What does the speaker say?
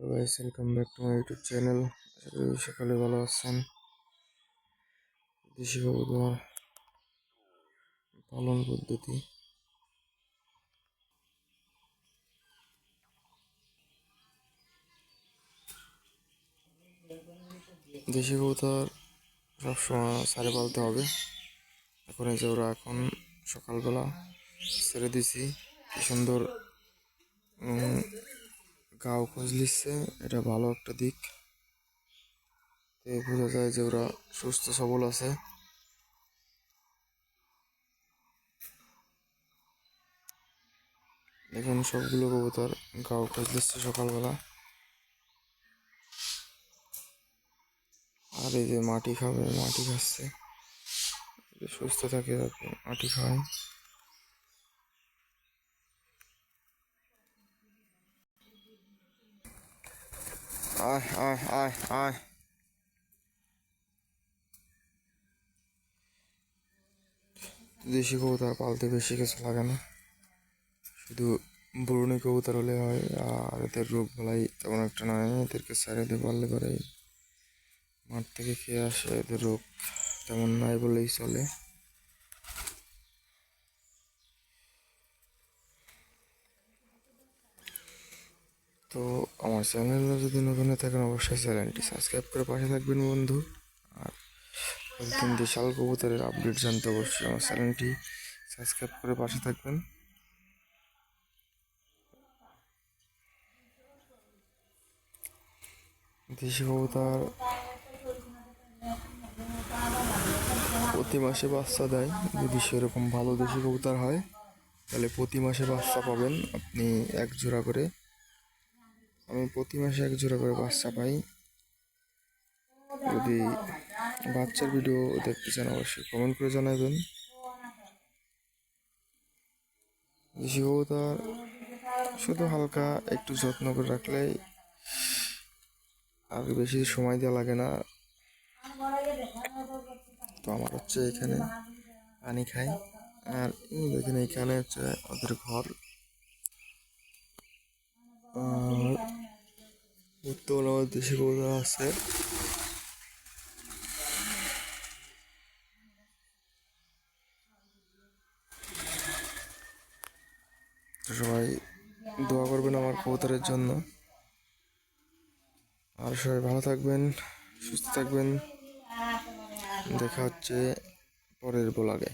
Guys, welcome back to my YouTube channel. সকালে ভালো আছেন। দেশি কবুতর পালন পদ্ধতি। দেশি কবুতর সবসময় সারে পালতে হবে। এখন এই যে ওরা এখন সকালবেলা ছেড়ে দিছি, কি সুন্দর গাও খোঁজ লিচ্ছে। এটা ভালো একটা দিক, বোঝা যায় যে ওরা সুস্থ সবল আছে। দেখুন সবগুলো কবুতর গাও খোঁজ লিচ্ছে সকালবেলা। আর এই যে মাটি খাবে, মাটি খাচ্ছে, সুস্থ থাকে যাতে মাটি খায়। আয় আয় আয় আয়। দেশি কবুতর পালতে বেশি কিছু লাগে না, শুধু বরুণী কবুতর হলে হয়। আর এদের রোগ বালাই তেমন একটা নয়, এদেরকে ছেড়ে দিতে পারলে পরে মাঠ থেকে খেয়ে আসে, এদের রোগ তেমন নাই বলেই চলে। তো আমার চ্যানেলে যদি নতুন থাকেন অবশ্যই চ্যানেলটি সাবস্ক্রাইব করে পাশে থাকবেন বন্ধু। আর প্রতিদিন দেশাল কবুতরের আপডেট জানতে অবশ্যই আমার চ্যানেলটি সাবস্ক্রাইব করে পাশে থাকবেন। দেশি কবুতর প্রতি মাসে বাচ্চা দেয়। যদি সেরকম ভালো দেশি কবুতর হয় তাহলে প্রতি মাসে বাচ্চা পাবেন আপনি এক জোড়া করে। আমি প্রতি মাসে এক জোড়া করে বাচ্চা পাই। যদি বাচ্চার ভিডিও দেখতে চান অবশ্যই কমেন্ট করে জানাবেন। দেশি কবুতর শুধু হালকা একটু যত্ন করে রাখলেই, আর বেশি সময় দেওয়া লাগে না। তো আমার হচ্ছে এখানে পানি খাই, আর দেখেন এখানে হচ্ছে ওদের ঘর। বর্তমানে আমার দেশি কবুতর আছে। সবাই দোয়া করবেন আমার কবুতরের জন্য। আর সবাই ভালো থাকবেন, সুস্থ থাকবেন। দেখা হচ্ছে পরের ব্লগে।